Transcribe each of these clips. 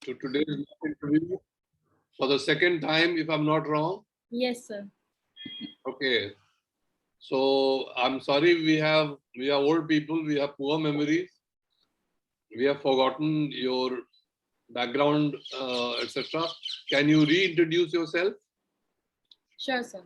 to today's interview for the second time, if I'm not wrong. Yes, sir. Okay. So I'm sorry, we are old people, we have poor memories, we have forgotten your background, etc. Can you reintroduce yourself? Sure, sir.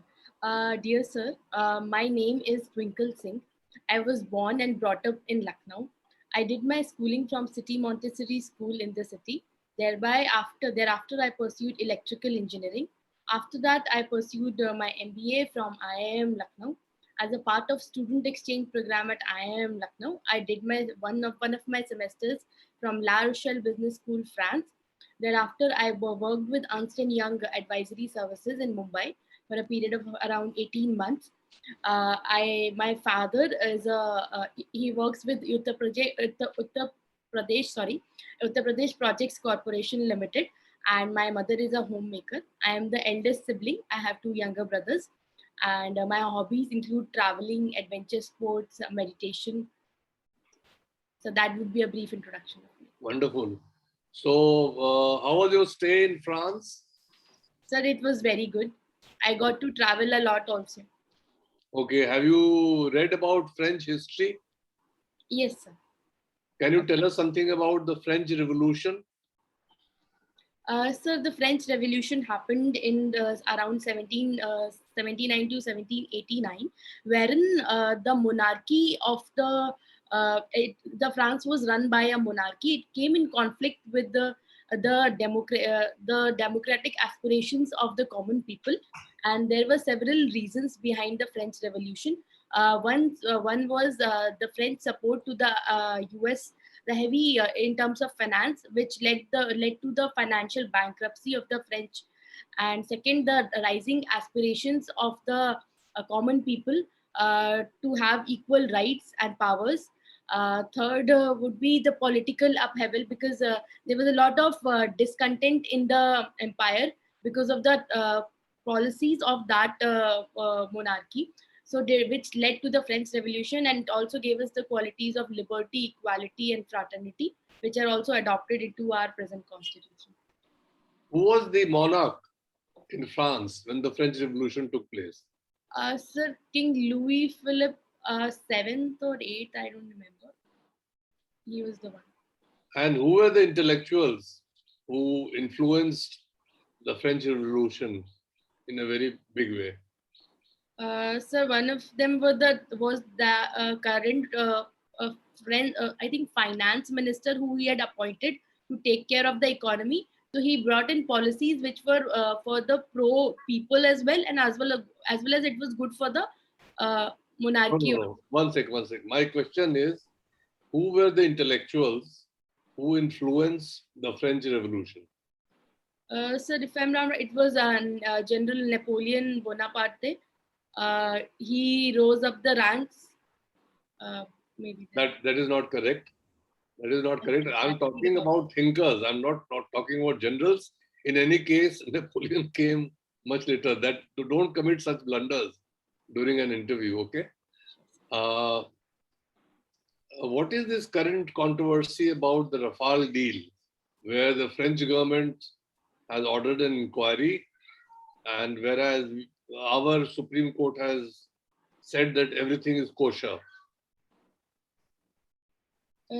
Dear sir, my name is Twinkle Singh. I was born and brought up in Lucknow. I did my schooling from City Montessori School in the city. Thereafter, I pursued electrical engineering. After that, I pursued my MBA from IIM Lucknow. As a part of student exchange program at IIM Lucknow, I did my one of my semesters from La Rochelle Business School, France. Thereafter, I worked with Ernst& Young Advisory Services in Mumbai for a period of around 18 months. My father is he works with Uttar Pradesh Projects Corporation Limited, and my mother is a homemaker. I am the eldest sibling. I have two younger brothers, and my hobbies include traveling, adventure sports, meditation. So that would be a brief introduction of me. Wonderful. So, how was your stay in France? Sir, it was very good. I got to travel a lot also. Okay. Have you read about French history? Yes, sir. Can you tell us something about the French Revolution? So the French Revolution happened in around 1779 to 1789, wherein the monarchy of the France was run by a monarchy. It came in conflict with the democratic aspirations of the common people, and there were several reasons behind the French Revolution. One was the French support to the U.S., the heavy in terms of finance, which led to the financial bankruptcy of the French, and second, the rising aspirations of the common people to have equal rights and powers. Third would be the political upheaval, because there was a lot of discontent in the empire because of the policies of that monarchy, which led to the French Revolution, and it also gave us the qualities of liberty, equality, and fraternity, which are also adopted into our present constitution. Who was the monarch in France when the French Revolution took place? Sir, King Louis Philippe seventh or eighth, I don't remember. He was the one. And who were the intellectuals who influenced the French Revolution in a very big way? Sir, one of them was the current friend, I think, finance minister who he had appointed to take care of the economy. So he brought in policies which were for the pro people as well, and as well as it was good for the No, no, monarchy. no. One sec, one sec. My question is, who were the intellectuals who influenced the French Revolution? Sir, if I'm not wrong, it was General Napoleon Bonaparte. He rose up the ranks. Maybe That is not correct. That is not correct. I'm talking about thinkers. I'm not talking about generals. In any case, Napoleon came much later. That don't commit such blunders during an interview. Okay. Uh, what is this current controversy about the Rafale deal, where the French government has ordered an inquiry, and whereas our Supreme Court has said that everything is kosher?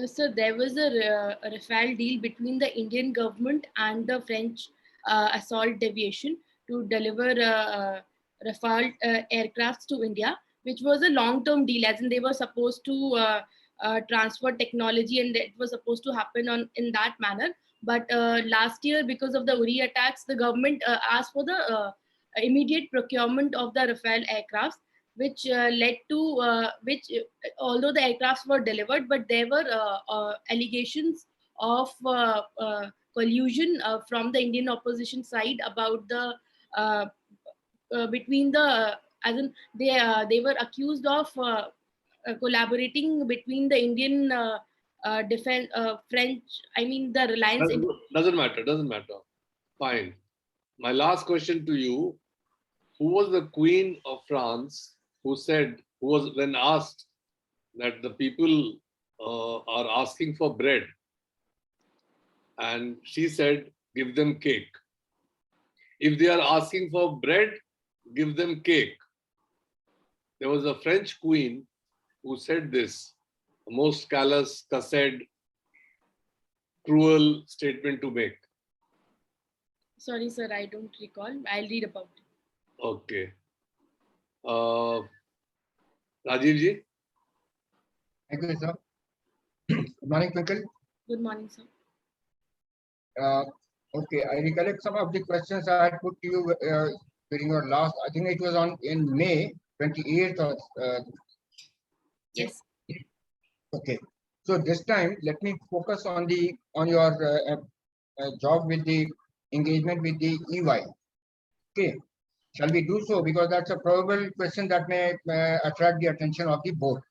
So there was a Rafale deal between the Indian government and the French assault deviation to deliver Rafale aircrafts to India, which was a long-term deal, as in they were supposed to transfer technology, and it was supposed to happen in that manner. But last year, because of the Uri attacks, the government asked for the immediate procurement of the Rafale aircrafts, which led to although the aircrafts were delivered, but there were allegations of collusion from the Indian opposition side about the uh, between the as in they were accused of collaborating between the Indian defense French, I mean the Reliance. Doesn't matter. Doesn't matter. Fine. My last question to you: who was the Queen of France who said, who was when asked that the people are asking for bread, and she said, give them cake. If they are asking for bread, give them cake. There was a French queen who said this, a most callous, cussed, cruel statement to make. Sorry, sir, I don't recall. I'll read about it. Okay. Rajiv ji? Thank you, sir. Good morning, Twinkle. Good morning, sir. Okay, I recollect some of the questions I had put to you during your last, I think it was in May 28th or Yes. okay. So this time, let me focus on your job with the engagement with the EY. Okay, shall we do so? Because that's a probable question that may attract the attention of the board.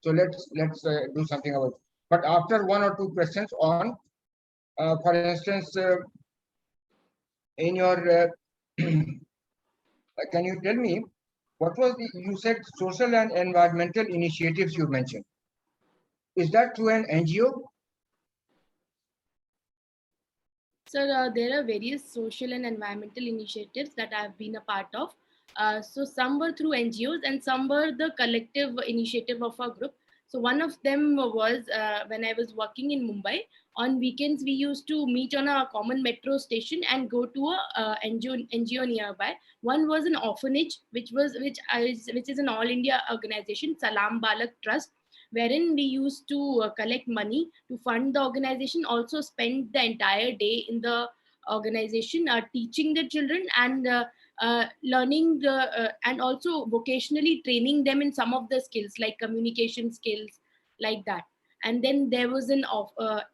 So let's do something about it. But after one or two questions on, for instance, in your, can you tell me what was you said social and environmental initiatives you mentioned? Is that through an NGO? Sir, there are various social and environmental initiatives that I've been a part of. So some were through NGOs and some were the collective initiative of our group. So one of them was when I was working in Mumbai. On weekends, we used to meet on a common metro station and go to a NGO nearby. One was an orphanage, which is an all India organization, Salam Balak Trust, wherein we used to collect money to fund the organization, also spend the entire day in the organization teaching the children and learning and also vocationally training them in some of the skills like communication skills, like that. And then there was an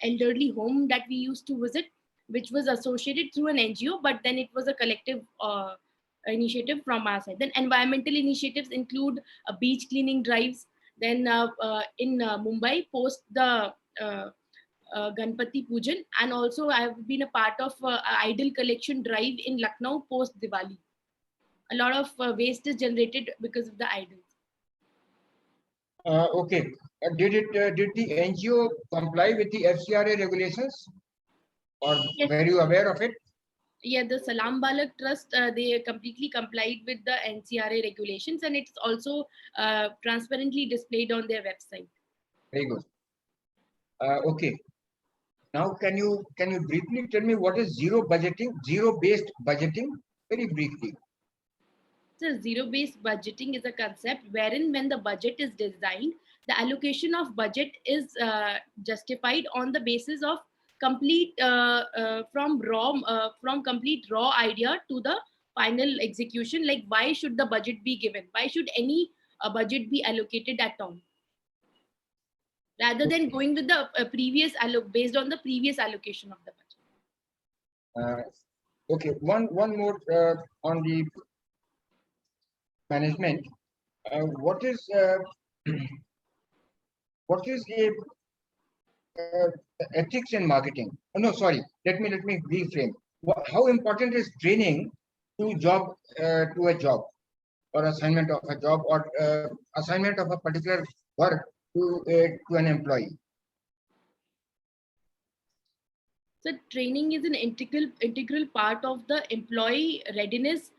elderly home that we used to visit, which was associated through an NGO, but then it was a collective initiative from our side. Then environmental initiatives include beach cleaning drives. Then in Mumbai, post the Ganpati Pujan, and also I have been a part of idol collection drive in Lucknow post Diwali. A lot of waste is generated because of the idols. Okay. Did the NGO comply with the FCRA regulations, or Yes. were you aware of it? Yeah, the Salam Balak Trust, they completely complied with the NCRA regulations, and it's also transparently displayed on their website. Very good. Okay. Now, can you briefly tell me what is zero-based budgeting? Very briefly. So zero-based budgeting is a concept wherein when the budget is designed, the allocation of budget is justified on the basis of complete from complete raw idea to the final execution. Like, why should the budget be given? Why should any budget be allocated at all? Rather than going with the based on the previous allocation of the budget. Okay, one more on the management. What is what is the ethics in marketing? Oh, no, sorry. Let me reframe. How important is training to a job, or assignment of a job, or assignment of a particular work to an employee? So training is an integral part of the employee readiness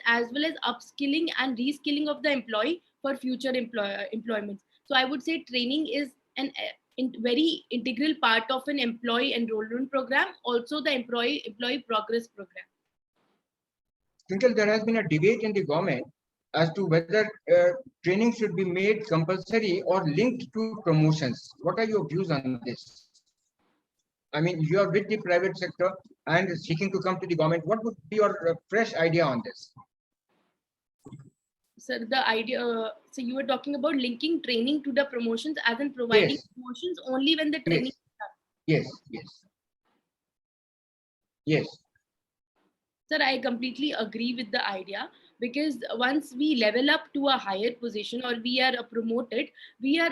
as well as upskilling and reskilling of the employee for future employments. So I would say training is an very integral part of an employee enrollment program, also the employee progress program. Twinkle, there has been a debate in the government as to whether training should be made compulsory or linked to promotions. What are your views on this? I mean, you are with the private sector and seeking to come to the government. What would be your fresh idea on this? Sir, the idea, so you were talking about linking training to the promotions, as in providing promotions only when the training is done. Yes. Sir, I completely agree with the idea, because once we level up to a higher position or we are promoted, we are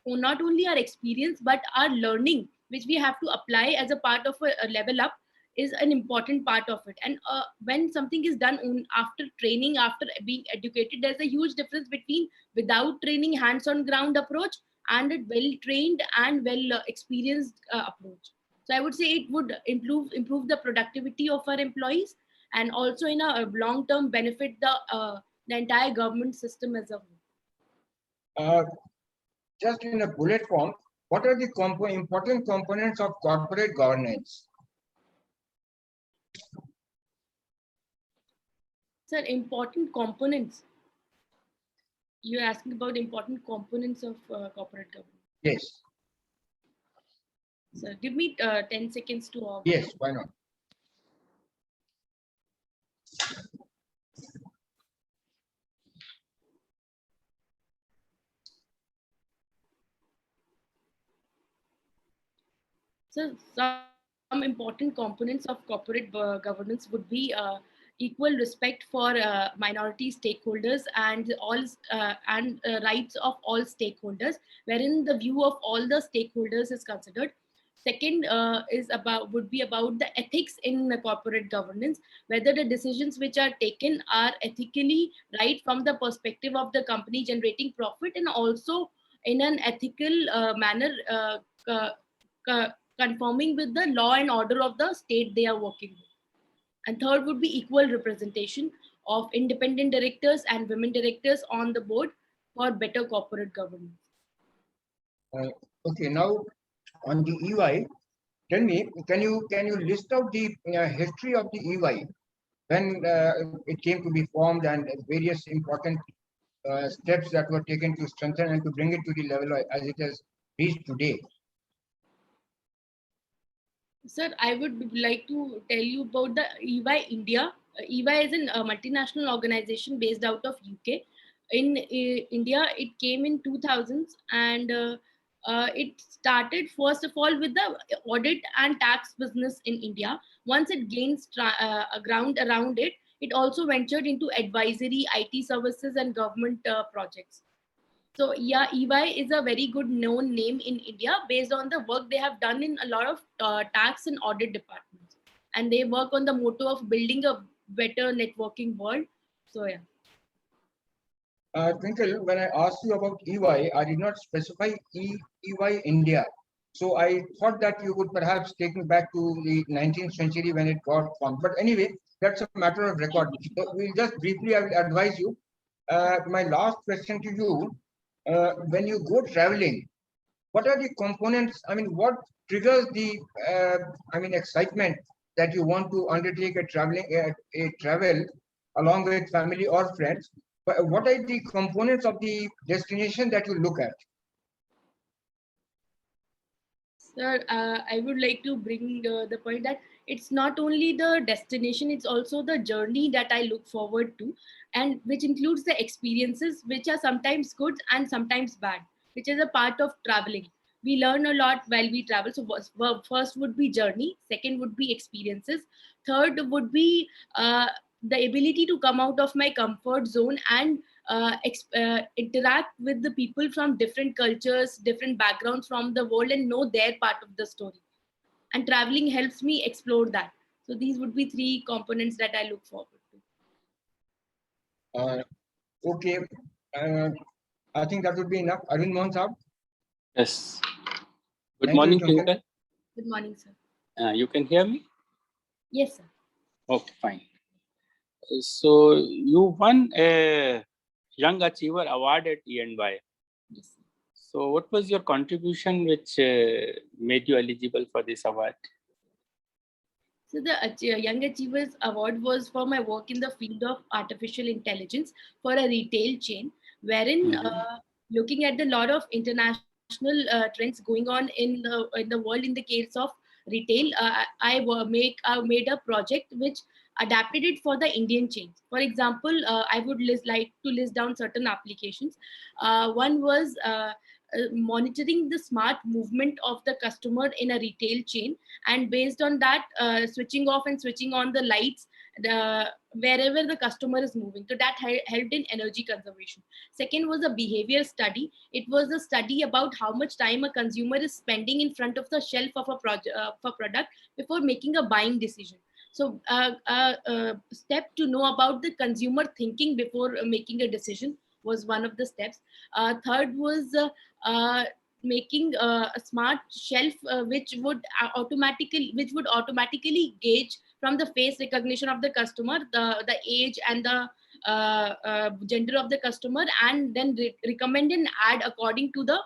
not only our experience but our learning, which we have to apply as a part of a level up, is an important part of it. And when something is done after training, after being educated, there's a huge difference between without training hands-on ground approach and a well-trained and well-experienced approach. So I would say it would improve the productivity of our employees, and also in a long-term benefit the entire government system as a whole. Just in a bullet form, what are the important components of corporate governance? Sir, important components. You're asking about important components of corporate governance. Yes. Sir, give me 10 seconds to. Yes, why not? So some important components of corporate governance would be equal respect for minority stakeholders and rights of all stakeholders, wherein the view of all the stakeholders is considered. Second would be about the ethics in the corporate governance, whether the decisions which are taken are ethically right from the perspective of the company generating profit, and also in an ethical manner, conforming with the law and order of the state they are working with. And third would be equal representation of independent directors and women directors on the board for better corporate governance. Okay, now on the EY, tell me, can you list out the history of the EY when it came to be formed, and various important steps that were taken to strengthen and to bring it to the level as it has reached today? Sir, I would like to tell you about the EY India. EY is a multinational organization based out of UK. In India, it came in 2000s, and it started first of all with the audit and tax business in India. Once it gained a ground around it, it also ventured into advisory, IT services, and government projects. So yeah, EY is a very good known name in India based on the work they have done in a lot of tax and audit departments. And they work on the motto of building a better networking world. So yeah. Twinkle, when I asked you about EY, I did not specify EY India. So I thought that you would perhaps take me back to the 19th century when it got formed. But anyway, that's a matter of record. So we'll just briefly, I will advise you. My last question to you, when you go traveling, what are the components? I mean, what triggers the, excitement that you want to undertake a travel along with family or friends? But what are the components of the destination that you look at? Sir, I would like to bring the point that it's not only the destination, it's also the journey that I look forward to, and which includes the experiences, which are sometimes good and sometimes bad, which is a part of traveling. We learn a lot while we travel. So first would be journey, second would be experiences, third would be the ability to come out of my comfort zone and interact with the people from different cultures, different backgrounds from the world, and know their part of the story. And traveling helps me explore that. So these would be three components that I look forward to. Okay, I think that would be enough. Arvind Mohan Saab. Yes. Good morning, Twinkle. Good morning, sir. You can hear me? Yes, sir. Okay, fine. So you won a Young Achiever Award at E&Y. Yes. So what was your contribution which made you eligible for this award? So the Young Achievers Award was for my work in the field of artificial intelligence for a retail chain, wherein looking at the lot of international trends going on in the world in the case of retail, I made a project which adapted it for the Indian chains. For example, I would like to list down certain applications. One was monitoring the smart movement of the customer in a retail chain, and based on that, switching off and switching on the lights wherever the customer is moving. So that helped in energy conservation. Second was a behavior study. It was a study about how much time a consumer is spending in front of the shelf of a product before making a buying decision. So step to know about the consumer thinking before making a decision was one of the steps. Third was making a smart shelf which would automatically gauge from the face recognition of the customer, the age and the gender of the customer, and then recommend an ad according to the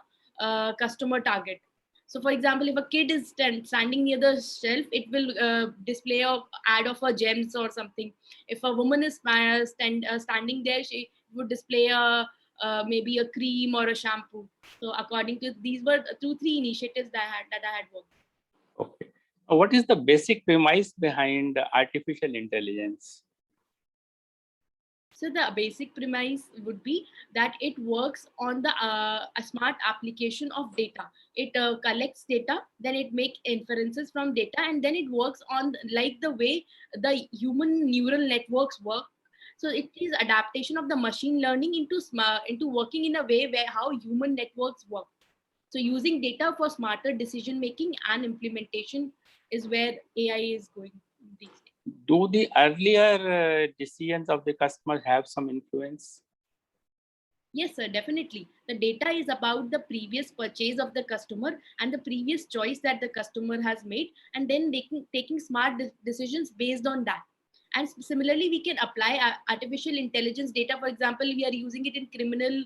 customer target. So, for example, if a kid is standing near the shelf, it will display a ad of a gems or something. If a woman is standing there, she would display a maybe a cream or a shampoo. So, according to these were 2-3 initiatives that I had worked. Okay. What is the basic premise behind artificial intelligence? So the basic premise would be that it works on the a smart application of data. It collects data, then it makes inferences from data, and then it works on like the way the human neural networks work. So it is adaptation of the machine learning into working in a way where how human networks work. So using data for smarter decision making and implementation is where AI is going these days. Do the earlier decisions of the customer have some influence? Yes, sir, definitely. The data is about the previous purchase of the customer and the previous choice that the customer has made, and then taking smart decisions based on that. And similarly, we can apply artificial intelligence data. For example, we are using it in criminal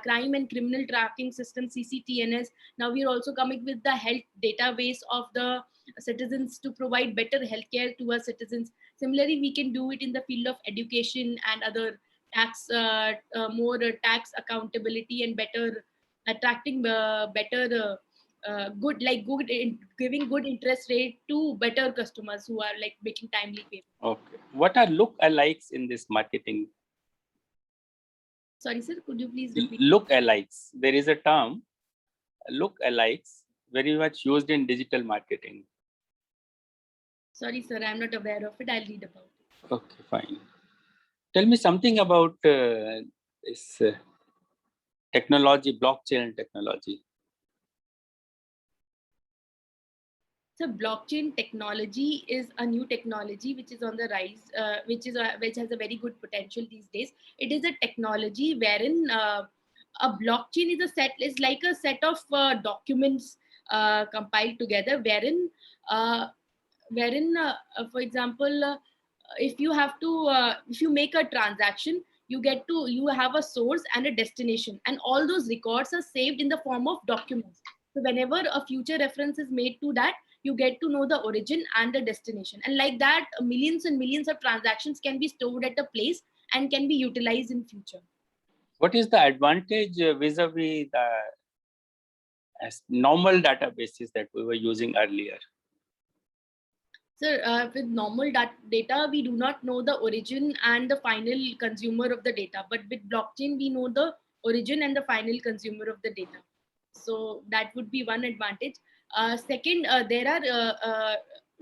crime and criminal tracking system, CCTNS. Now we are also coming with the health database of the citizens to provide better healthcare to our citizens. Similarly, we can do it in the field of education and other tax more tax accountability and better attracting better good like good giving good interest rate to better customers who are like making timely payment. Okay. What are look-alikes in this marketing? Sorry, sir, could you please repeat? Look-alikes. There is a term, look-alikes, very much used in digital marketing. Sorry, sir, I'm not aware of it. I'll read about it. Okay, fine. Tell me something about this technology, blockchain technology. So blockchain technology is a new technology which is on the rise, which has a very good potential these days. It is a technology wherein a blockchain is like a set of documents compiled together, wherein for example, if you make a transaction, you have a source and a destination, and all those records are saved in the form of documents. So whenever a future reference is made to that, you get to know the origin and the destination, and like that millions and millions of transactions can be stored at a place and can be utilized in future. What is the advantage vis-a-vis the normal databases that we were using earlier? So with normal data, we do not know the origin and the final consumer of the data. But with blockchain, we know the origin and the final consumer of the data. So that would be one advantage. Second, there are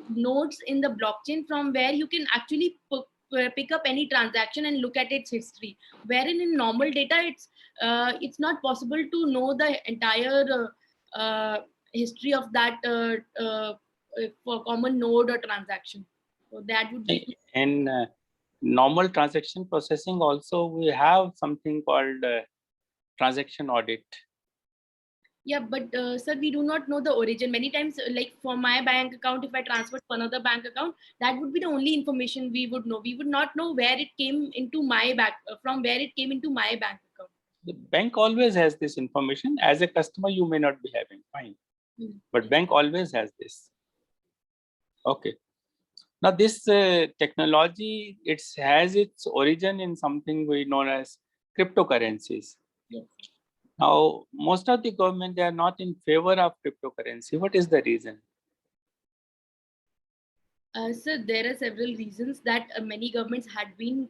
nodes in the blockchain from where you can actually pick up any transaction and look at its history. Wherein in normal data, it's not possible to know the entire history of that for common node or transaction. So that would be. In normal transaction processing also, we have something called transaction audit. Yeah, but sir, we do not know the origin. Many times, like for my bank account, if I transfer to another bank account, that would be the only information we would know. We would not know where it came into my bank, from where it came into my bank account. The bank always has this information. As a customer, you may not be having, fine. But bank always has this. Okay. Now this technology, it has its origin in something we know as cryptocurrencies. Yes. Now, most of the government, they are not in favor of cryptocurrency. What is the reason? So there are several reasons that many governments had been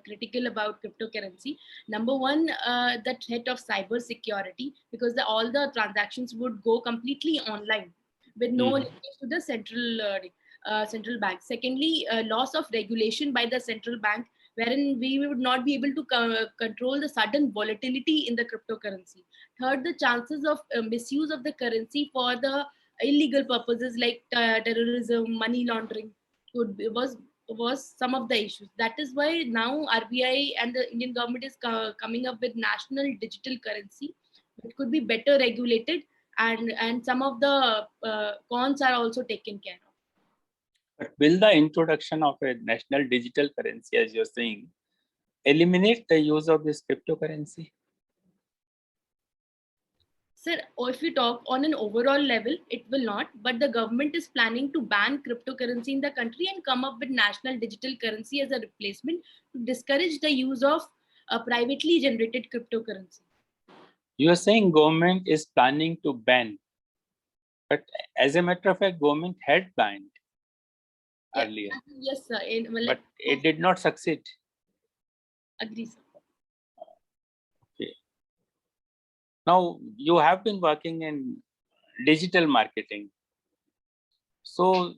critical about cryptocurrency. Number one, the threat of cyber security, because all the transactions would go completely online with no linkage to the central bank. Secondly, loss of regulation by the central bank, wherein we would not be able to control the sudden volatility in the cryptocurrency. Third, the chances of misuse of the currency for the illegal purposes like terrorism, money laundering was some of the issues. That is why now RBI and the Indian government is coming up with national digital currency, It could be better regulated, and some of the cons are also taken care of. But will the introduction of a national digital currency, as you're saying, eliminate the use of this cryptocurrency? Sir, or if you talk on an overall level, it will not, but the government is planning to ban cryptocurrency in the country and come up with national digital currency as a replacement to discourage the use of privately generated cryptocurrency. You are saying government is planning to ban, but as a matter of fact, government had banned earlier, Yes, sir. but it did not succeed. Agree, sir. Now, you have been working in digital marketing. So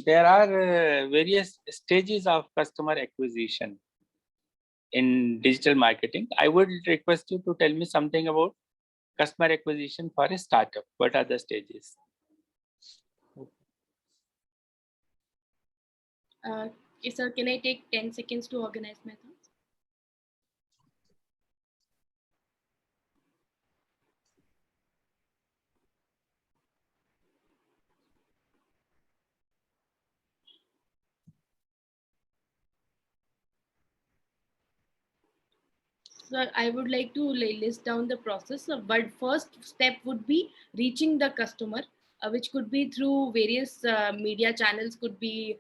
there are various stages of customer acquisition in digital marketing. I would request you to tell me something about customer acquisition for a startup. What are the stages? Yes, sir. Can I take 10 seconds to organize my thoughts? Sir, I would like to list down the process. But first step would be reaching the customer, which could be through various media channels, could be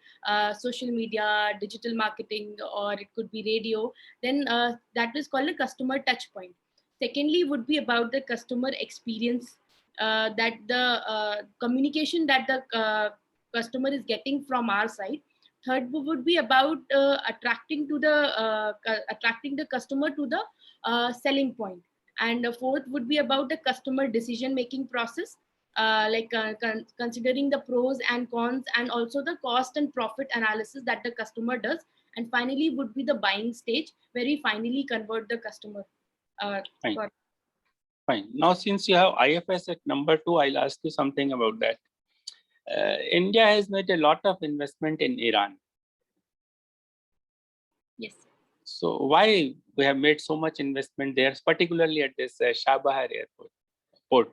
social media, digital marketing, or it could be radio. Then that is called a customer touch point. Secondly, would be about the customer experience, that the communication that the customer is getting from our side. Third would be about attracting the customer to the selling point. And the fourth would be about the customer decision making process, considering the pros and cons and also the cost and profit analysis that the customer does. And finally would be the buying stage, where we finally convert the customer. Fine. Fine. Now, since you have IFS at number 2, I'll ask you something about that. India has made a lot of investment in Iran. Yes. So why we have made so much investment there, particularly at this Chabahar port?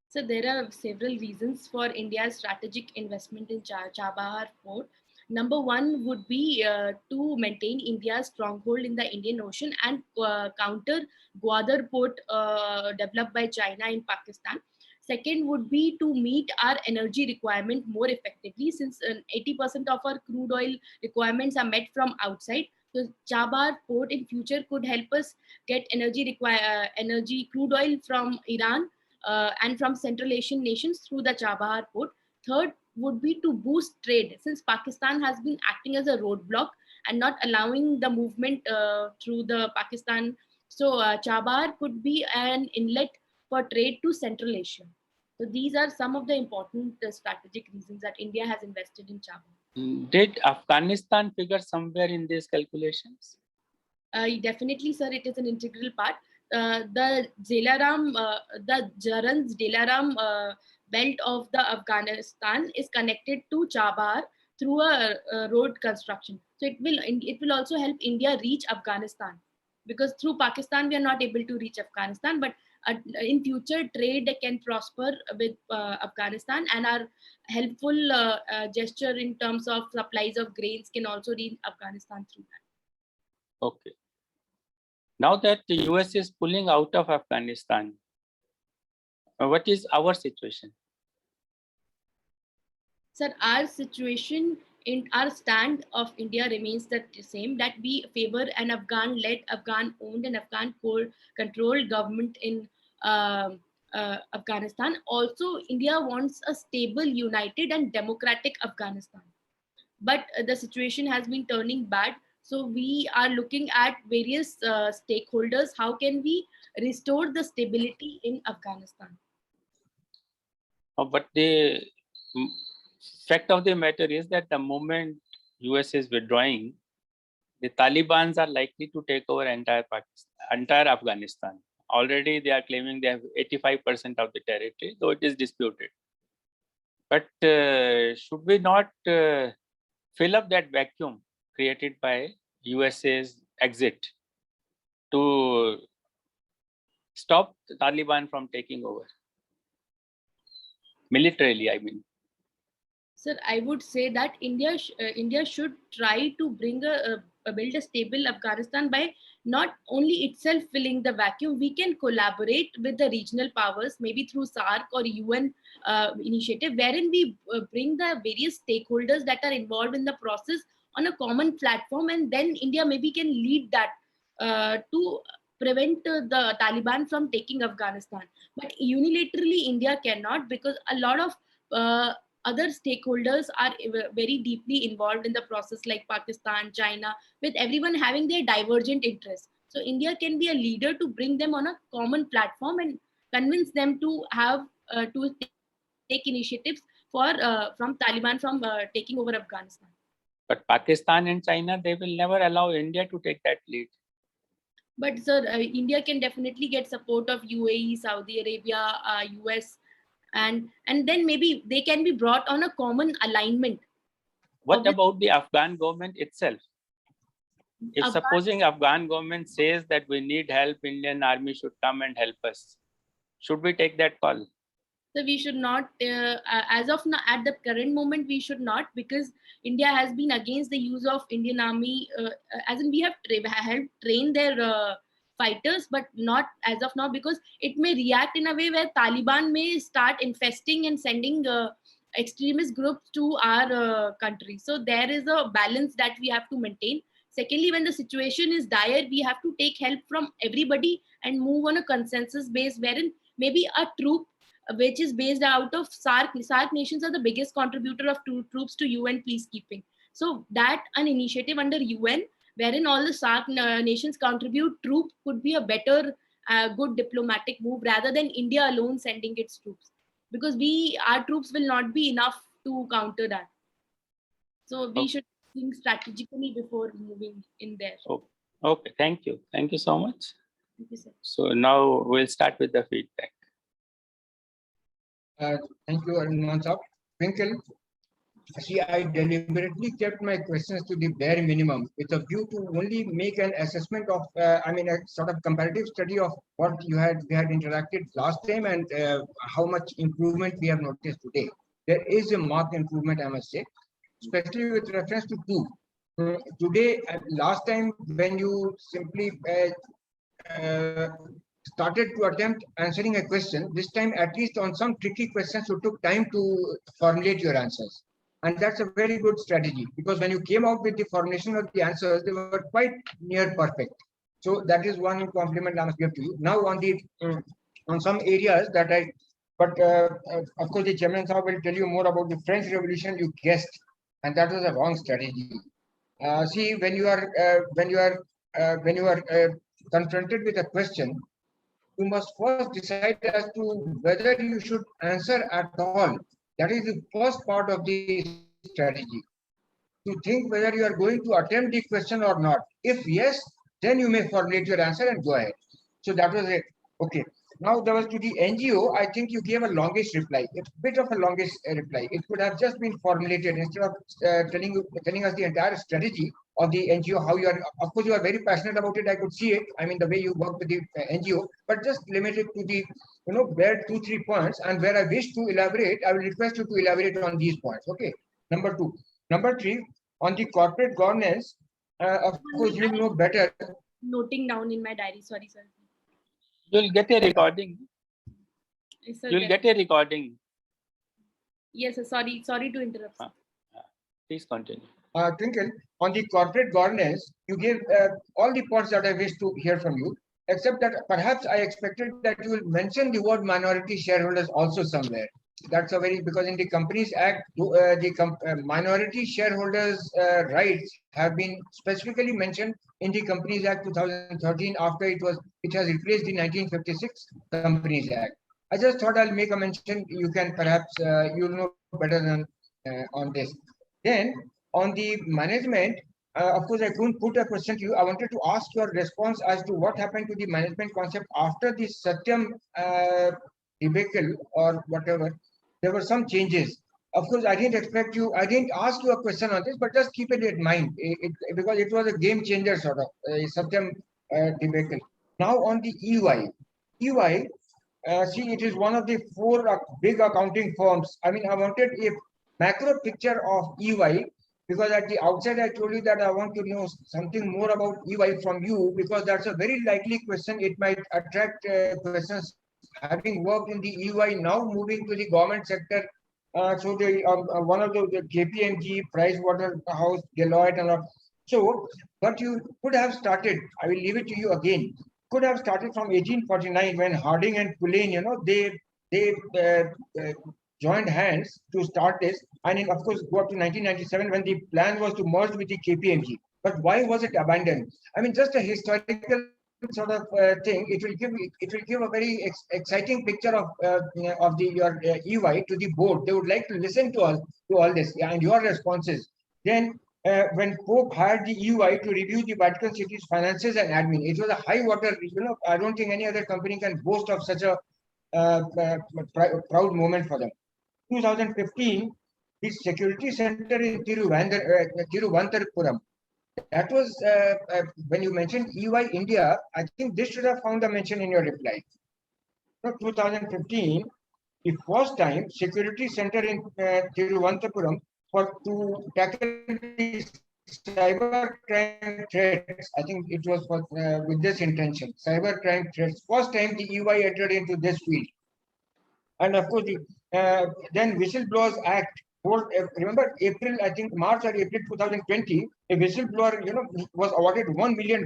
So there are several reasons for India's strategic investment in Chabahar port. Number one would be to maintain India's stronghold in the Indian Ocean and counter Gwadar port developed by China in Pakistan. Second would be to meet our energy requirement more effectively, since 80% of our crude oil requirements are met from outside. So Chabahar port in future could help us get energy crude oil from Iran and from Central Asian nations through the Chabahar port. Third would be to boost trade, since Pakistan has been acting as a roadblock and not allowing the movement through the Pakistan. So Chabahar could be an inlet for trade to Central Asia. So these are some of the important strategic reasons that India has invested in Chabahar. Did Afghanistan figure somewhere in these calculations? Definitely, sir, it is an integral part. The Jarans Dilaram belt of the Afghanistan is connected to Chabahar through a road construction. So it will also help India reach Afghanistan, because through Pakistan we are not able to reach Afghanistan, but in future trade can prosper with Afghanistan, and our helpful gesture in terms of supplies of grains can also reach Afghanistan through that. Okay. Now that the US is pulling out of Afghanistan, what is our situation? Sir, our situation in our stand of India remains the same, that we favor an Afghan-led, Afghan-owned and Afghan-controlled government in Afghanistan. Also, India wants a stable, united and democratic Afghanistan. But the situation has been turning bad. So we are looking at various stakeholders. How can we restore the stability in Afghanistan? But the fact of the matter is that the moment US is withdrawing, the Taliban are likely to take over entire Afghanistan. Already they are claiming they have 85% of the territory, though it is disputed. But should we not fill up that vacuum created by USA's exit to stop the Taliban from taking over? Militarily, I mean. Sir, I would say that India should try to build a stable Afghanistan by not only itself filling the vacuum. We can collaborate with the regional powers, maybe through SARC or UN initiative, wherein we bring the various stakeholders that are involved in the process on a common platform, and then India maybe can lead that to prevent the Taliban from taking Afghanistan. But unilaterally, India cannot, because a lot of other stakeholders are very deeply involved in the process, like Pakistan, China, with everyone having their divergent interests. So India can be a leader to bring them on a common platform and convince them to have to take initiatives for from Taliban from taking over Afghanistan. But Pakistan and China, they will never allow India to take that lead. But sir, India can definitely get support of UAE, Saudi Arabia, US, and then maybe they can be brought on a common alignment. What about the Afghan government itself? If Afghan- supposing Afghan government says that we need help, Indian army should come and help us, should we take that call? So we should not, as of now, at the current moment, we should not, because India has been against the use of Indian army, as in we have helped train their fighters, but not as of now, because it may react in a way where Taliban may start infesting and sending extremist groups to our country. So there is a balance that we have to maintain. Secondly, when the situation is dire, we have to take help from everybody and move on a consensus base, wherein maybe a troop which is based out of SARC. SARC nations are the biggest contributor of troops to UN peacekeeping. So that an initiative under UN, wherein all the SARC nations contribute troops, could be a better, good diplomatic move rather than India alone sending its troops, because our troops will not be enough to counter that. So we should think strategically before moving in there. Okay, thank you. Thank you so much. Thank you, sir. So now we'll start with the feedback. Thank you, Arun Saab. Twinkle, see, I deliberately kept my questions to the bare minimum with a view to only make an assessment of, a sort of comparative study of what we had interacted last time and how much improvement we have noticed today. There is a marked improvement, I must say, especially with reference to two. Today, last time when you simply started to attempt answering a question, this time at least on some tricky questions you took time to formulate your answers. And that's a very good strategy, because when you came out with the formulation of the answers, they were quite near perfect. So that is one compliment I must give to you. Now on some areas that of course the chairman will tell you more about the French Revolution, you guessed, and that was a wrong strategy. See, when you are confronted with a question, you must first decide as to whether you should answer at all. That is the first part of the strategy. To think whether you are going to attempt the question or not. If yes, then you may formulate your answer and go ahead. So that was it. Okay. Now there was to the NGO. I think you gave a longish reply. It's a bit of a longish reply. It could have just been formulated instead of telling us the entire strategy of the NGO. How you are, of course, you are very passionate about it. I could see it. I mean, the way you work with the NGO, but just limit it to the, bare 2-3 points. And where I wish to elaborate, I will request you to elaborate on these points. Okay. Number 2. Number 3, on the corporate governance, of course, you know better. Noting down in my diary. Sorry, sir. You'll get a recording. Yes, sir, You'll get a recording. Yes, sir. Sorry to interrupt. Please continue. Twinkle, on the corporate governance, you gave all the points that I wish to hear from you, except that perhaps I expected that you will mention the word minority shareholders also somewhere. That's because in the Companies Act, minority shareholders' rights have been specifically mentioned in the Companies Act 2013 after it has replaced the 1956 Companies Act. I just thought I'll make a mention. You can perhaps you'll know better than on this. Then on the management, of course, I couldn't put a question to you. I wanted to ask your response as to what happened to the management concept after the Satyam debacle or whatever. There were some changes. Of course, I didn't ask you a question on this, but just keep it in mind because it was a game changer sort of. Satyam debacle. Now on the EY, see, it is one of the four big accounting firms. I mean, I wanted a macro picture of EY because at the outset I told you that I want to know something more about EY from you because that's a very likely question. It might attract questions. Having worked in the EY, now moving to the government sector. So the one of the KPMG, Pricewaterhouse, Deloitte, and all. So, but you could have started. I will leave it to you again. Could have started from 1849 when Harding and Cullen, they joined hands to start this, and then of course go up to 1997 when the plan was to merge with the KPMG. But why was it abandoned? I mean, just a historical sort of thing. It will give a very exciting picture of your EY to the board. They would like to listen to all this and your responses. Then when Pope hired the EY to review the Vatican City's finances and admin, it was a high water. I don't think any other company can boast of such a proud moment for them. 2015, the security center in Tiruvananthapuram. That was when you mentioned EY India. I think this should have found a mention in your reply. So 2015, the first time security center in Tiruvananthapuram to tackle the cyber crime threats. I think it was for, with this intention. Cyber crime threats. First time the EY entered into this field. And of course, then Whistleblowers Act. Remember April, I think March or April 2020, a whistleblower, was awarded $1 million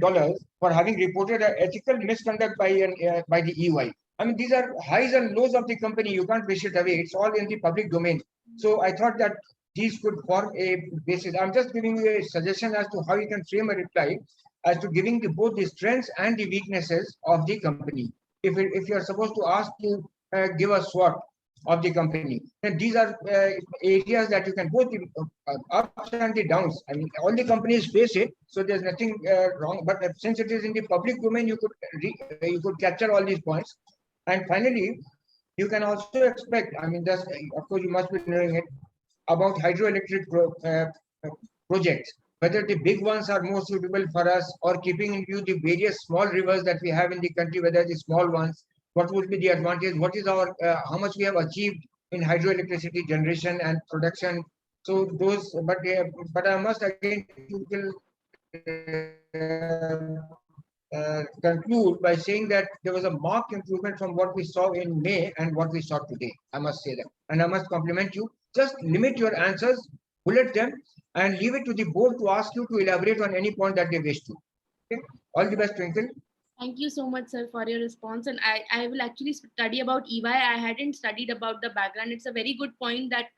for having reported an ethical misconduct by the EY. I mean, these are highs and lows of the company. You can't wish it away. It's all in the public domain. So I thought that these could form a basis. I'm just giving you a suggestion as to how you can frame a reply as to giving both the strengths and the weaknesses of the company. If you're supposed to ask to give a SWOT of the company, then these are areas that you can both the ups and the downs. I mean, all the companies face it, so there's nothing wrong. But since it is in the public domain, you could capture all these points. And finally, you can also expect. I mean, of course you must be knowing it about hydroelectric projects. Whether the big ones are more suitable for us, or keeping in view the various small rivers that we have in the country, whether the small ones. What would be the advantage? What is our how much we have achieved in hydroelectricity generation and production? So those, but I must again conclude by saying that there was a marked improvement from what we saw in May and what we saw today. I must say that, and I must compliment you. Just limit your answers, bullet them, and leave it to the board to ask you to elaborate on any point that they wish to. Okay? All the best, Twinkle. Thank you so much, sir, for your response. And I will actually study about EY. I hadn't studied about the background. It's a very good point that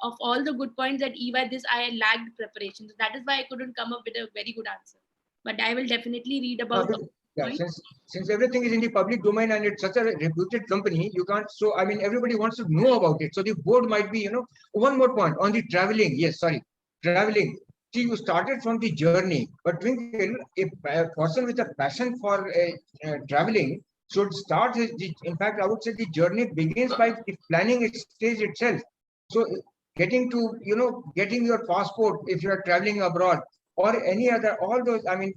of all the good points at EY, I lagged preparation. So that is why I couldn't come up with a very good answer. But I will definitely read about since everything is in the public domain and it's such a reputed company, you can't. So, I mean, everybody wants to know about it. So the board might be, one more point on the traveling. Yes, sorry. Traveling. See, you started from the journey, but Twinkle, a person with a passion for traveling should start in fact, I would say the journey begins by the planning stage itself. So getting your passport if you are traveling abroad or any other, all those, I mean,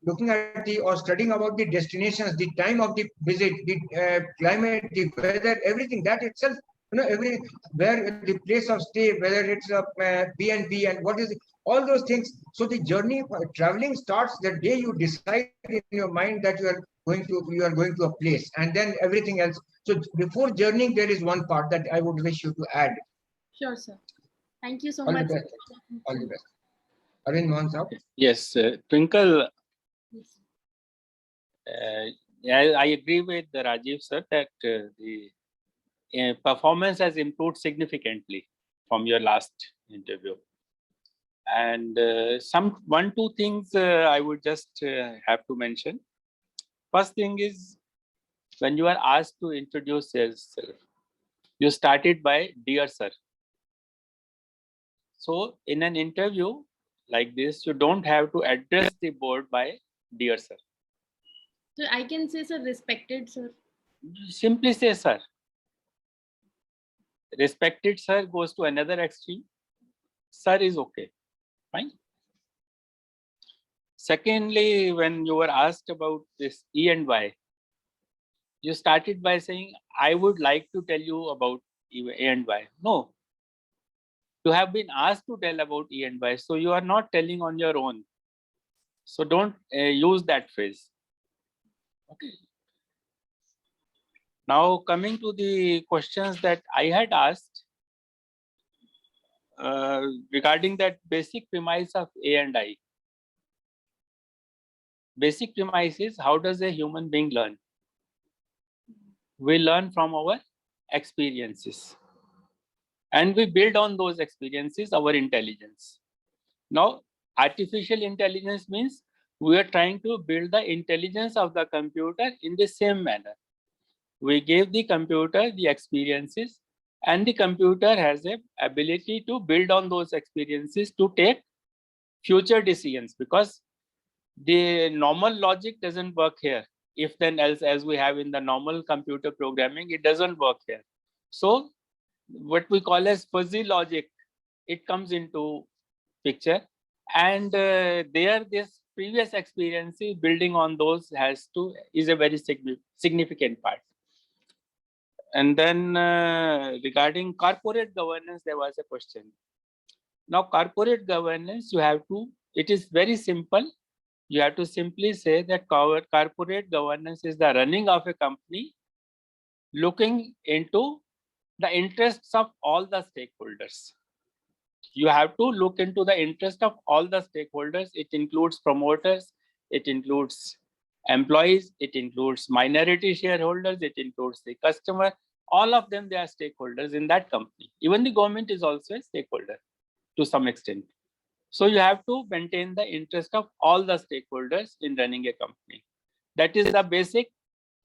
looking at or studying about the destinations, the time of the visit, the climate, the weather, everything that itself, where the place of stay, whether it's a B&B and what is it, all those things. So the journey traveling starts the day you decide in your mind that you are going to a place, and then everything else. So before journeying, there is one part that I would wish you to add. Sure, sir. Thank you so much. All the best. Arvind Mohan Saab. Yes, Twinkle. I agree with Rajiv sir that the performance has improved significantly from your last interview. And two things I would just have to mention. First thing is, when you are asked to introduce yourself, you started by dear sir. So in an interview like this, you don't have to address the board by dear sir. So I can say, sir, respected sir. Simply say sir. Respected sir goes to another extreme. Sir is okay. Fine. Secondly, when you were asked about this E and Y, you started by saying, I would like to tell you about A and Y. No, you have been asked to tell about E and Y, so you are not telling on your own. So don't use that phrase. Okay. Now coming to the questions that I had asked regarding that basic premise of A and I. Basic premise is, how does a human being learn? We learn from our experiences. And we build on those experiences our intelligence. Now, artificial intelligence means we are trying to build the intelligence of the computer in the same manner. We give the computer the experiences, and the computer has the ability to build on those experiences to take future decisions, because the normal logic doesn't work here. If then else, as we have in the normal computer programming, it doesn't work here. So what we call as fuzzy logic, it comes into picture, and there this previous experiences building on those is a very significant part. And then regarding corporate governance, there was a question. Now corporate governance, it is very simple. You have to simply say that corporate governance is the running of a company looking into the interests of all the stakeholders. You have to look into the interest of all the stakeholders. It includes promoters, it includes employees, it includes minority shareholders, it includes the customer. All of them, they are stakeholders in that company. Even the government is also a stakeholder to some extent. So you have to maintain the interest of all the stakeholders in running a company. That is the basic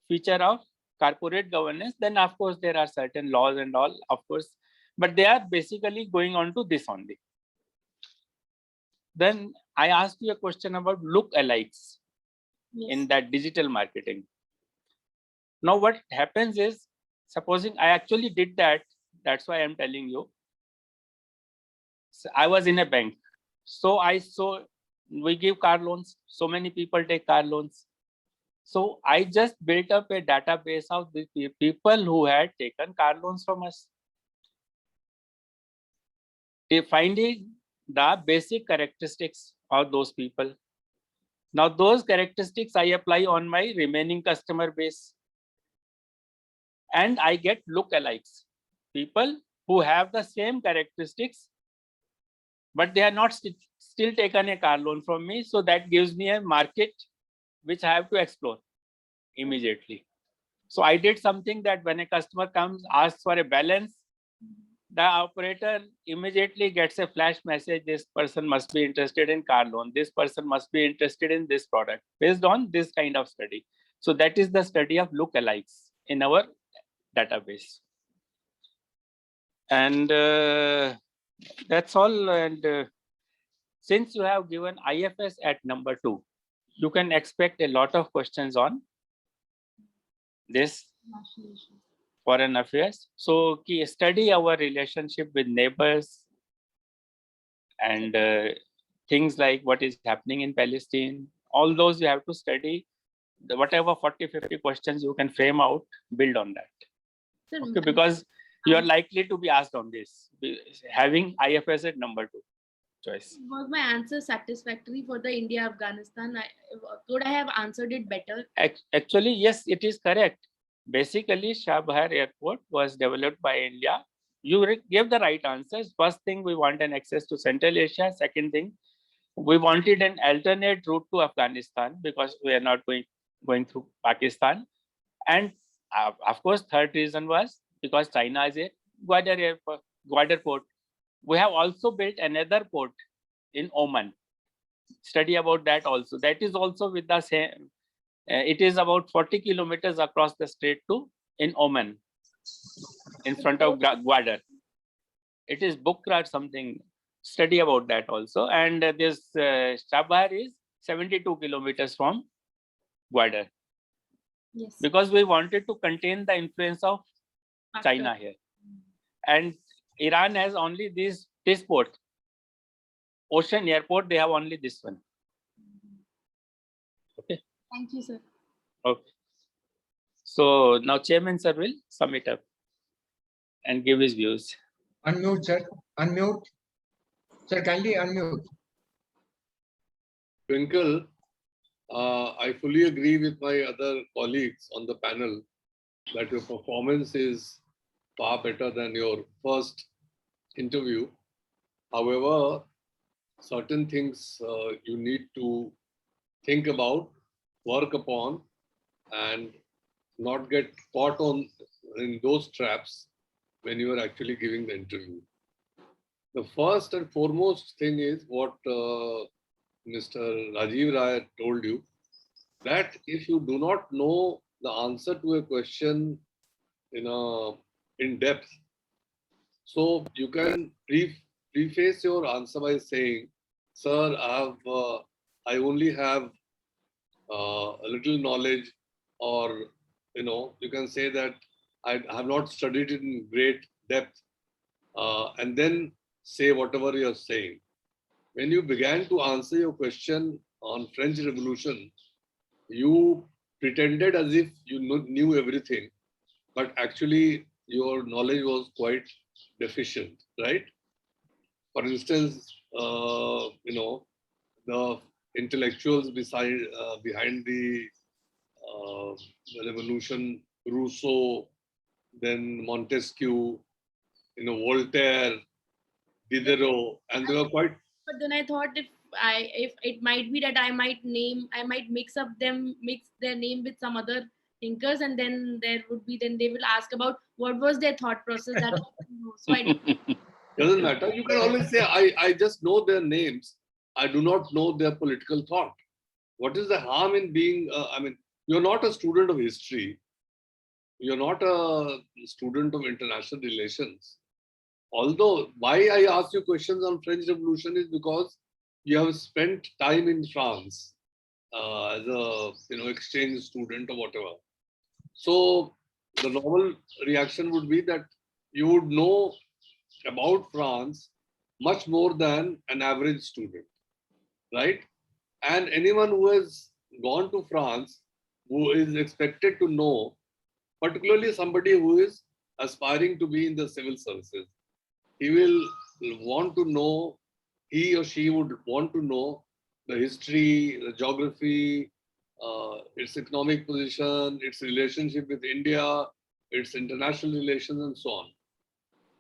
feature of corporate governance. Then of course there are certain laws and all, of course, but they are basically going on to this only. Then I asked you a question about look-alikes in that digital marketing. Now what happens is, supposing I actually did that, that's why I'm telling you. So I was in a bank. So I saw we give car loans. So many people take car loans. So I just built up a database of the people who had taken car loans from us. Finding the basic characteristics of those people. Now those characteristics I apply on my remaining customer base. And I get look-alikes. People who have the same characteristics, but they are not still taken a car loan from me. So that gives me a market which I have to explore immediately. So I did something that when a customer comes, asks for a balance, the operator immediately gets a flash message. This person must be interested in car loan. This person must be interested in this product based on this kind of study. So that is the study of look-alikes in our database. And that's all. And since you have given IFS at number 2, you can expect a lot of questions on this foreign affairs. So study our relationship with neighbors and things like what is happening in Palestine. All those you have to study. Whatever 40-50 questions you can frame out, build on that. Okay, because you are likely to be asked on this, having IFS at number 2 choice. Was my answer satisfactory for the India-Afghanistan? Could I have answered it better? Actually, yes, it is correct. Basically, Shah Bahar Airport was developed by India. You gave the right answers. First thing, we want an access to Central Asia. Second thing, we wanted an alternate route to Afghanistan because we are not going through Pakistan. And of course, third reason was because China is a Gwadar port. We have also built another port in Oman. Study about that also. That is also with the same. It is about 40 kilometers across the strait in Oman, in front of Gwadar. It is Bukra or something. Study about that also. And this Shah Bahar is 72 kilometers from Gwadar. Yes. Because we wanted to contain the influence of China here. And Iran has only this port. Ocean airport, they have only this one. Okay. Thank you, sir. Okay. So now Chairman sir will sum it up and give his views. Unmute, sir. Unmute. Sir, kindly unmute. Twinkle, I fully agree with my other colleagues on the panel that your performance is far better than your first interview. However, certain things you need to think about, work upon, and not get caught in those traps when you are actually giving the interview. The first and foremost thing is what Mr. Rajiv Rai told you, that if you do not know the answer to a question in depth, so you can preface your answer by saying, "Sir, I only have a little knowledge," or you can say that I have not studied it in great depth, and then say whatever you are saying. When you began to answer your question on French Revolution, you pretended as if you knew everything, but actually your knowledge was quite deficient, right? For instance, the intellectuals behind the revolution, Rousseau, then Montesquieu, Voltaire, Diderot, and they were quite. But then I thought if it might be that I might mix their name with some other thinkers, and then they will ask about what was their thought process. That so Doesn't matter. You can always say, I just know their names. I do not know their political thought. What is the harm in being, you're not a student of history. You're not a student of international relations. Although, why I ask you questions on French Revolution is because you have spent time in France as a exchange student or whatever. So the normal reaction would be that you would know about France much more than an average student, right? And anyone who has gone to France, who is expected to know, particularly somebody who is aspiring to be in the civil services, he will want to know, he or she would want to know the history, the geography, its economic position, its relationship with India, its international relations, and so on.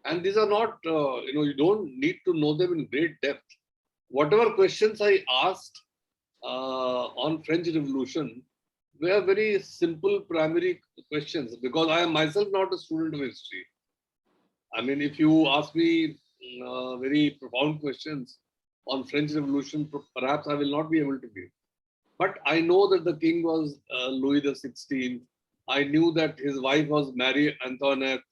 And these are not, you don't need to know them in great depth. Whatever questions I asked on French Revolution were very simple primary questions, because I am myself not a student of history. I mean, if you ask me very profound questions on French Revolution, perhaps I will not be able to give. But I know that the king was Louis XVI. I knew that his wife was Marie Antoinette,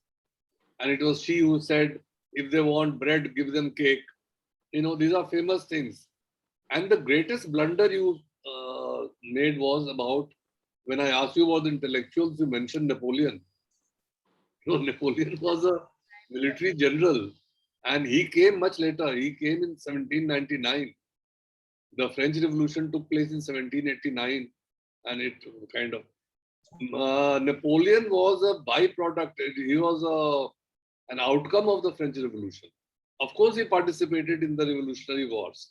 and it was she who said, if they want bread, give them cake. These are famous things. And the greatest blunder you made was about, when I asked you about the intellectuals, you mentioned Napoleon. Napoleon was a military general, and he came much later. He came in 1799. The French Revolution took place in 1789, and it kind of Napoleon was a byproduct. He was an outcome of the French Revolution. Of course, he participated in the Revolutionary Wars,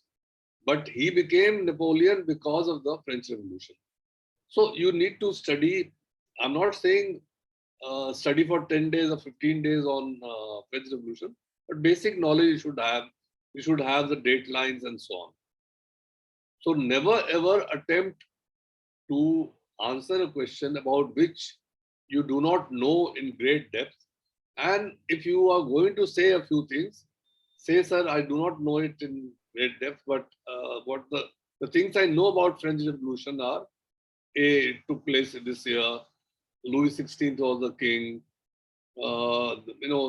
but he became Napoleon because of the French Revolution. So you need to study. I'm not saying study for 10 days or 15 days on French Revolution, but basic knowledge you should have. You should have the date lines and so on. So never ever attempt to answer a question about which you do not know in great depth. And if you are going to say a few things, say, sir, I do not know it in great depth, but what the things I know about French Revolution are, it took place this year, Louis XVI was the king,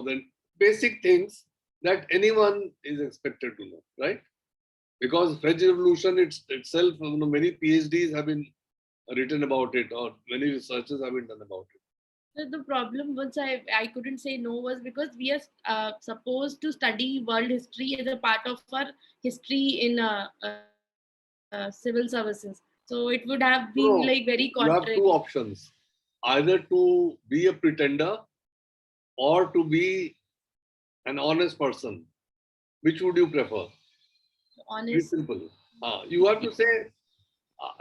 then basic things that anyone is expected to know, right? Because French Revolution itself, many PhDs have been written about it, or many researches have been done about it. The problem once I couldn't say no was because we are supposed to study world history as a part of our history in civil services. So it would have been No, like very you have contrary. two options: either to be a pretender or to be an honest person. Which would you prefer? Very Honest. simple. You have to say,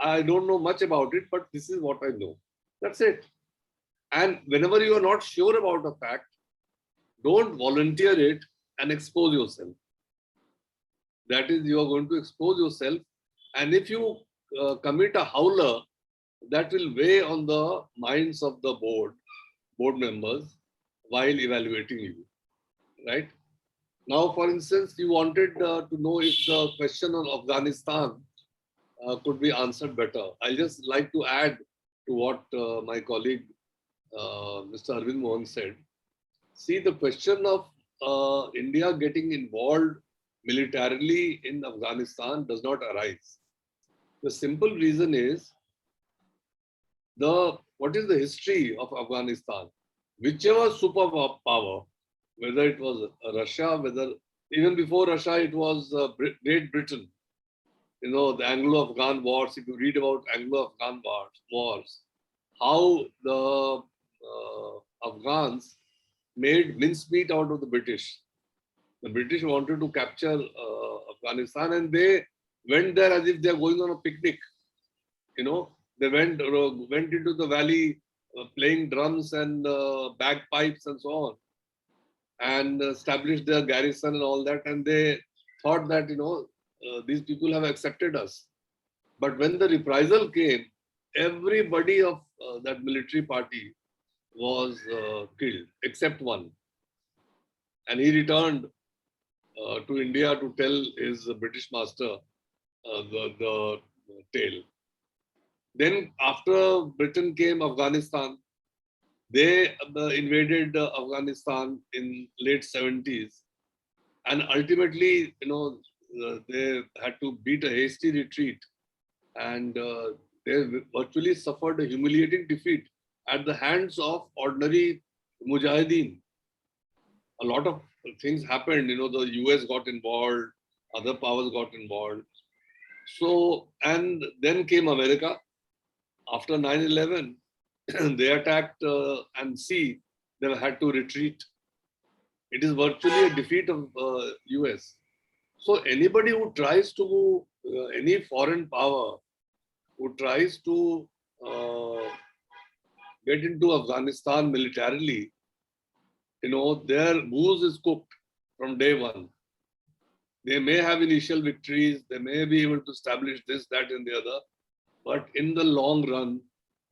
I don't know much about it, but this is what I know. That's it. And whenever you are not sure about a fact, don't volunteer it and expose yourself. That is, you are going to expose yourself. And if you commit a howler, that will weigh on the minds of the board members while evaluating you. Right? Now, for instance, you wanted to know if the question on Afghanistan could be answered better. I just like to add to what my colleague Mr. Arvind Mohan said. See, the question of India getting involved militarily in Afghanistan does not arise. The simple reason is what is the history of Afghanistan? Whichever superpower, whether it was Russia, whether even before Russia it was Great Britain, you know, the Anglo-Afghan wars, if you read about Anglo-Afghan wars, how the Afghans made mincemeat out of the British. The British wanted to capture Afghanistan, and they went there as if they are going on a picnic. You know, they went into the valley playing drums and bagpipes and so on, and established their garrison and all that. And they thought that, you know, these people have accepted us. But when the reprisal came, everybody of that military party was killed except one. And he returned to India to tell his British master the tale. Then after Britain came, Afghanistan, they invaded Afghanistan in late 70s. And ultimately, you know, they had to beat a hasty retreat. And they virtually suffered a humiliating defeat at the hands of ordinary mujahideen. A lot of things happened. You know, the US got involved, other powers got involved. So, and then came America. After 9/11, they attacked and see they had to retreat. It is virtually a defeat of US. So anybody who tries to, any foreign power who tries to get into Afghanistan militarily, you know, their goose is cooked from day one. They may have initial victories, they may be able to establish this, that, and the other, but in the long run,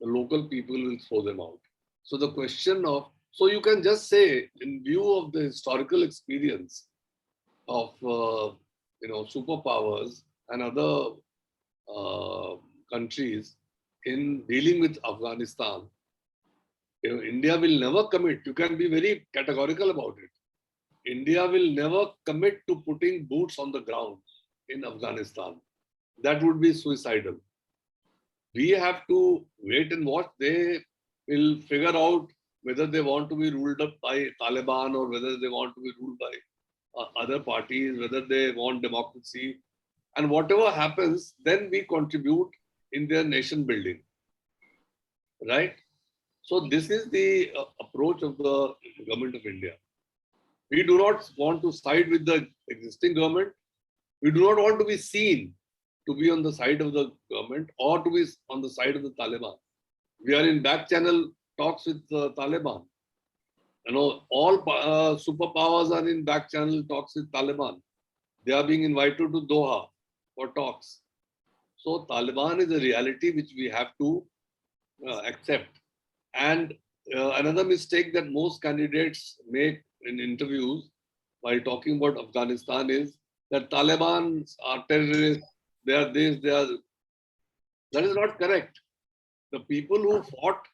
the local people will throw them out. So the question of, so you can just say, in view of the historical experience of you know, superpowers and other countries in dealing with Afghanistan, you know, India will never commit. You can be very categorical about it. India will never commit to putting boots on the ground in Afghanistan. That would be suicidal. We have to wait and watch. They will figure out whether they want to be ruled up by Taliban or whether they want to be ruled by other parties, whether they want democracy. And whatever happens, then we contribute in their nation building. Right? So this is the approach of the government of India. We do not want to side with the existing government. We do not want to be seen to be on the side of the government or to be on the side of the Taliban. We are in back channel talks with the Taliban. You know, all superpowers are in back channel talks with Taliban. They are being invited to Doha for talks. So Taliban is a reality which we have to accept. And another mistake that most candidates make in interviews while talking about Afghanistan is that Taliban are terrorists, they are this, they are. That is not correct. The people who fought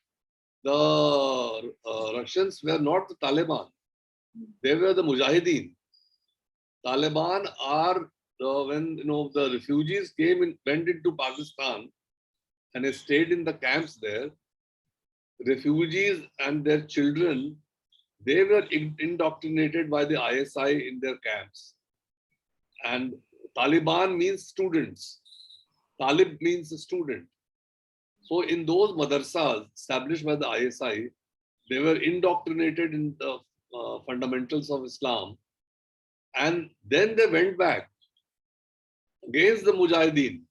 the Russians were not the Taliban. They were the Mujahideen. Taliban are when, you know, the refugees went into Pakistan and they stayed in the camps there. Refugees and their children, they were indoctrinated by the ISI in their camps. And Taliban means students. Talib means a student. So in those madrasas established by the ISI, they were indoctrinated in the fundamentals of Islam. And then they went back against the Mujahideen.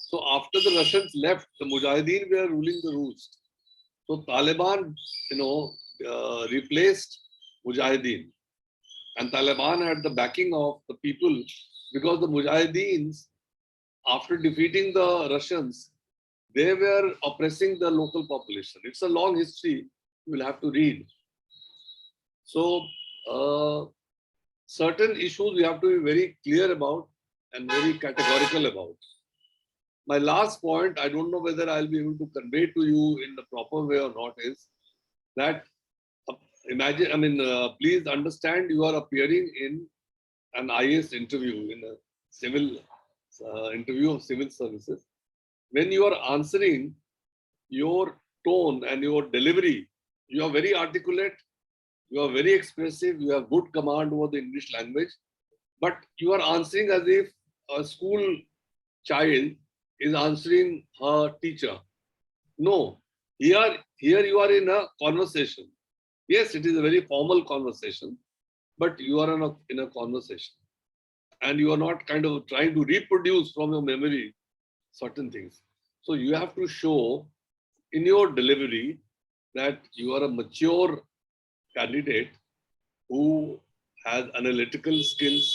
So after the Russians left, the Mujahideen were ruling the roost. So Taliban, replaced Mujahideen. And Taliban had the backing of the people because the Mujahideens, after defeating the Russians, they were oppressing the local population. It's a long history you will have to read. So certain issues we have to be very clear about and very categorical about. My last point, I don't know whether I'll be able to convey to you in the proper way or not, is that please understand you are appearing in an IAS interview, in a civil interview of civil services. When you are answering, your tone and your delivery, you are very articulate, you are very expressive, you have good command over the English language, but you are answering as if a school child is answering her teacher. No, here you are in a conversation. Yes, it is a very formal conversation, but you are in a conversation. And you are not kind of trying to reproduce from your memory certain things. So you have to show in your delivery that you are a mature candidate who has analytical skills,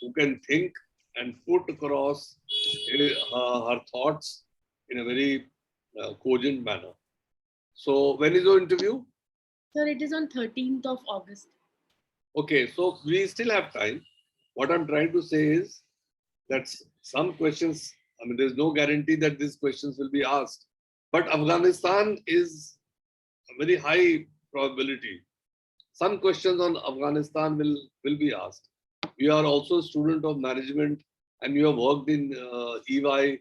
who can think and put across her thoughts in a very cogent manner. So when is your interview? Sir, it is on 13th of August. Okay, so we still have time. What I'm trying to say is that some questions, there's no guarantee that these questions will be asked. But Afghanistan is a very high probability. Some questions on Afghanistan will be asked. You are also a student of management and you have worked in EY.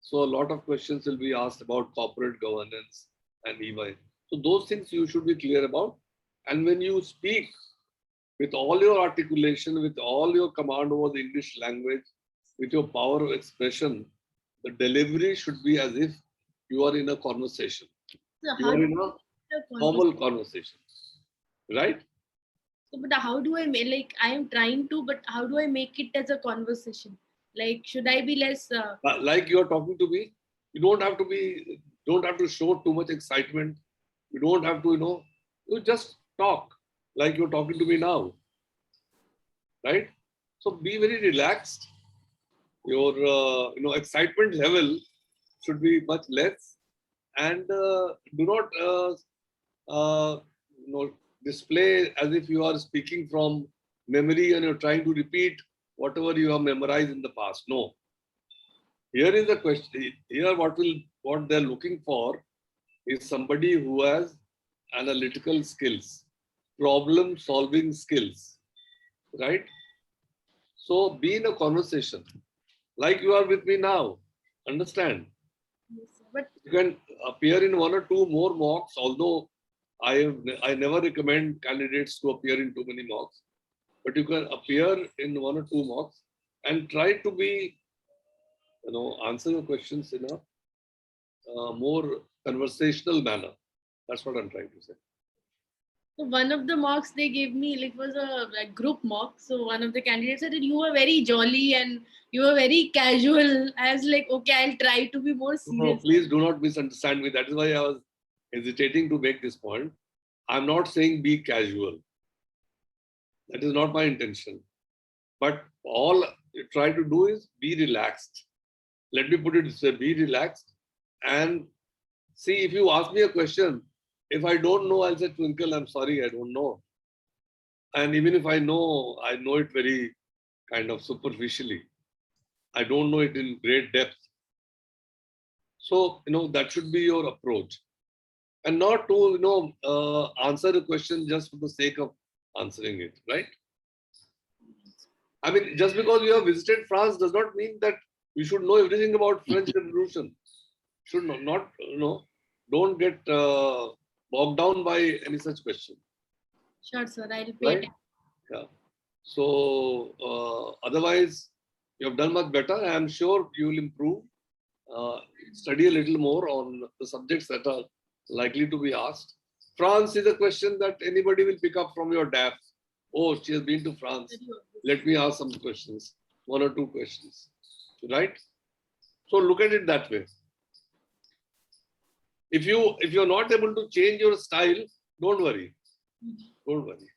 So a lot of questions will be asked about corporate governance and EY. So those things you should be clear about. And when you speak with all your articulation, with all your command over the English language, with your power of expression, the delivery should be as if you are in a conversation. So you are in a formal conversation, right? So, but how do I make, like, I am trying to, but how do I make it as a conversation? Like, should I be less? Like you are talking to me, you don't have to show too much excitement. You don't have to, you just talk like you're talking to me now, right? So be very relaxed. Your, excitement level should be much less, and do not, display as if you are speaking from memory and you're trying to repeat whatever you have memorized in the past. No. Here is the question. Here, what they're looking for is somebody who has analytical skills, problem-solving skills, right? So be in a conversation, like you are with me now. Understand? Yes, but you can appear in one or two more mocks, although I never recommend candidates to appear in too many mocks, but you can appear in one or two mocks and try to be, answer your questions in a more conversational manner. That's what I'm trying to say. so one of the mocks they gave me, like, was a group mock. So one of the candidates said that you were very jolly and you were very casual. I was like, okay, I'll try to be more serious. No, please do not misunderstand me. That is why I was hesitating to make this point. I'm not saying be casual. That is not my intention. But all you try to do is be relaxed. Let me put it this way, be relaxed. And see, if you ask me a question, if I don't know, I'll say, Twinkle, I'm sorry, I don't know. And even if I know it very kind of superficially. I don't know it in great depth. So, that should be your approach. And not to, answer a question just for the sake of answering it, right? Just because you have visited France does not mean that you should know everything about French Revolution. Should not, don't get bogged down by any such question. Sure, sir. I'll pay Right? Yeah. So otherwise, You have done much better. I am sure you will improve. Study a little more on the subjects that are likely to be asked. France is a question that anybody will pick up from your DAF. Oh, she has been to France. Let me ask some questions, 1 or 2 questions, right? So look at it that way. If you're not able to change your style, don't worry. Don't worry.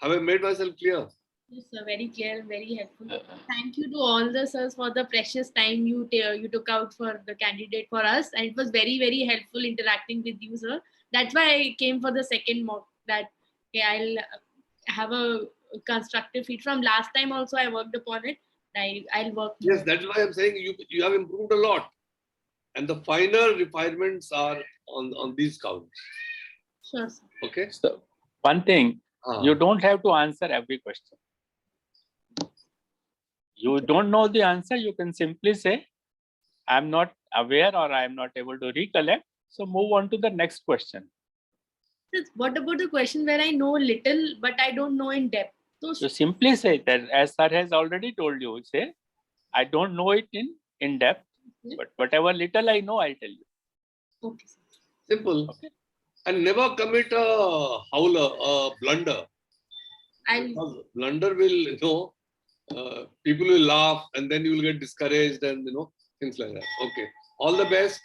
Have I made myself clear? Yes, sir, very clear and very helpful. Thank you to all the sirs for the precious time you took out for the candidate for us, and it was very, very helpful interacting with you, sir. That's why I came for the second mock. That okay, I'll have a constructive feed from last time. Also, I worked upon it. I'll work. Yes, that's why I'm saying you have improved a lot, and the finer refinements are on these counts. Sure, sir. Okay. So one thing, you don't have to answer every question. You don't know the answer, you can simply say, I'm not aware or I'm not able to recollect. So move on to the next question. What about the question where I know little but I don't know in depth? So You simply say that, as sir has already told you, say, I don't know it in depth, but whatever little I know, I'll tell you. okay, sir. Simple. Okay. And never commit a blunder. Because blunder will, people will laugh and then you will get discouraged and, things like that. Okay. All the best.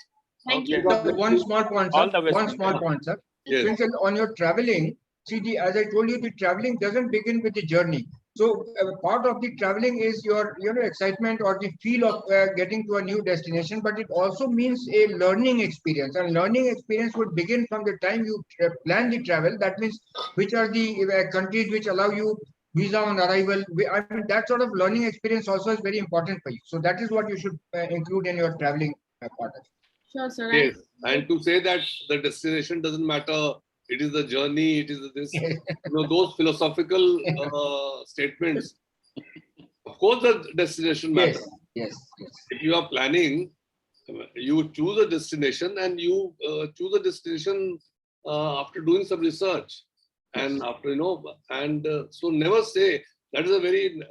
Thank you. So one small point, All sir. the best, One Twinkle. small point, sir. Yes. Twinkle, on your traveling, see, as I told you, the traveling doesn't begin with the journey. So part of the traveling is your excitement or the feel of getting to a new destination, but it also means a learning experience. And learning experience would begin from the time you plan the travel. That means which are the countries which allow you visa on arrival. I mean, that sort of learning experience also is very important for you. So that is what you should include in your traveling part. Sure, sir. Yes. And to say that the destination doesn't matter, it is the journey, it is this, those philosophical statements. Of course, the destination matters. Yes. If you are planning, you choose a destination and you choose a destination after doing some research. And after, so never say, that is a very,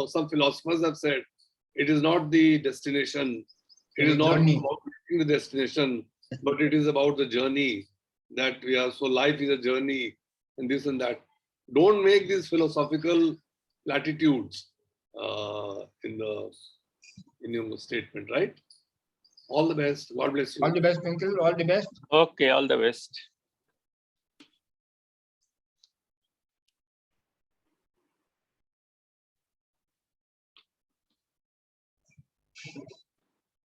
some philosophers have said, it is not the destination. It is not about reaching the destination, but it is about the journey that we are. So life is a journey and this and that. Don't make these philosophical platitudes in your statement, right? All the best. God bless you. All the best, Twinkle. All the best. Okay, all the best.